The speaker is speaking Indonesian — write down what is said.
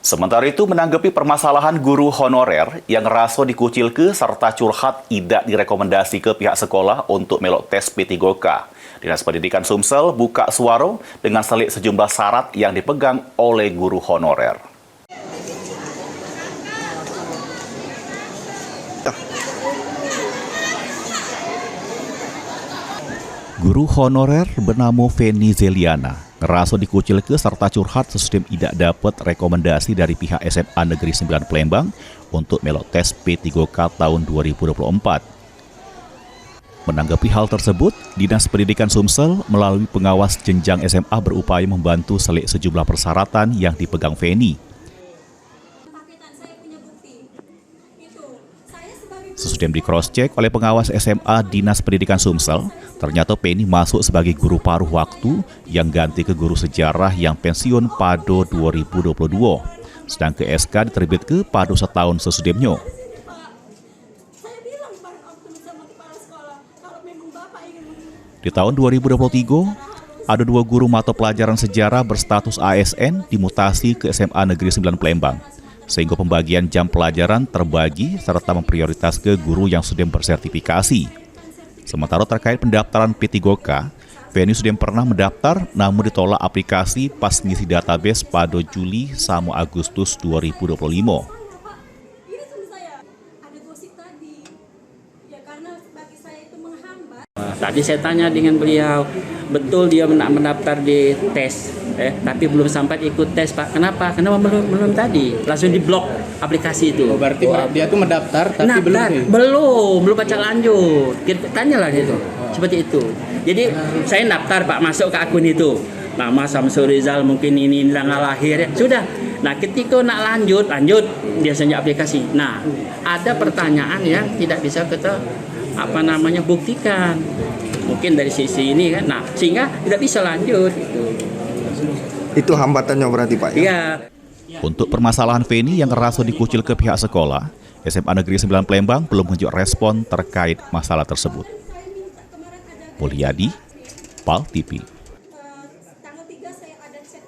Sementara itu, menanggapi permasalahan guru honorer yang raso dikucilke serta curhat tidak direkomendasi ke pihak sekolah untuk melok tes P3K. Dinas Pendidikan Sumsel buka suara dengan selit sejumlah syarat yang dipegang oleh guru honorer. Guru honorer bernama Feni Zeliana ngeraso dikucilke serta curhat sesudem tidak dapat rekomendasi dari pihak SMA Negeri 9 Palembang untuk melok tes P3K tahun 2024. Menanggapi hal tersebut, Dinas Pendidikan Sumsel melalui pengawas jenjang SMA berupaya membantu selik sejumlah persyaratan yang dipegang Feni. Sesudem di cross-check oleh pengawas SMA Dinas Pendidikan Sumsel, ternyata Penny masuk sebagai guru paruh waktu yang ganti ke guru sejarah yang pensiun pada 2022. Sedang ke SK diterbitkan pada setahun sesudemnya. Di tahun 2023, ada 2 guru mata pelajaran sejarah berstatus ASN dimutasi ke SMA Negeri 9 Palembang, sehingga pembagian jam pelajaran terbagi serta memprioritaskan guru yang sudah bersertifikasi. Sementara terkait pendaftaran P3K, Penny sudah pernah mendaftar namun ditolak aplikasi pas ngisi database pada Juli sama Agustus 2025. Tadi saya tanya dengan beliau, betul dia mendaftar di tes, tapi belum sempat ikut tes, Pak. Kenapa? Kenapa belum tadi? Langsung diblok aplikasi itu. Oh, berarti dia tuh mendaftar tapi belum baca lanjut. Tanyalah gitu. Seperti itu. Jadi saya daftar, Pak, masuk ke akun itu. Nama Samsul Rizal mungkin ini tanggal lahir, ya. Sudah. Nah, ketika nak lanjut biasanya aplikasi. Nah, ada pertanyaan yang tidak bisa kita buktikan. Mungkin dari sisi ini kan. Nah, sehingga tidak bisa lanjut gitu. Itu hambatannya berarti, Pak? Iya. Untuk permasalahan Feni yang ngerasa dikucil ke pihak sekolah, SMA Negeri 9 Palembang belum menunjuk respon terkait masalah tersebut. Mulyadi, PAL TV.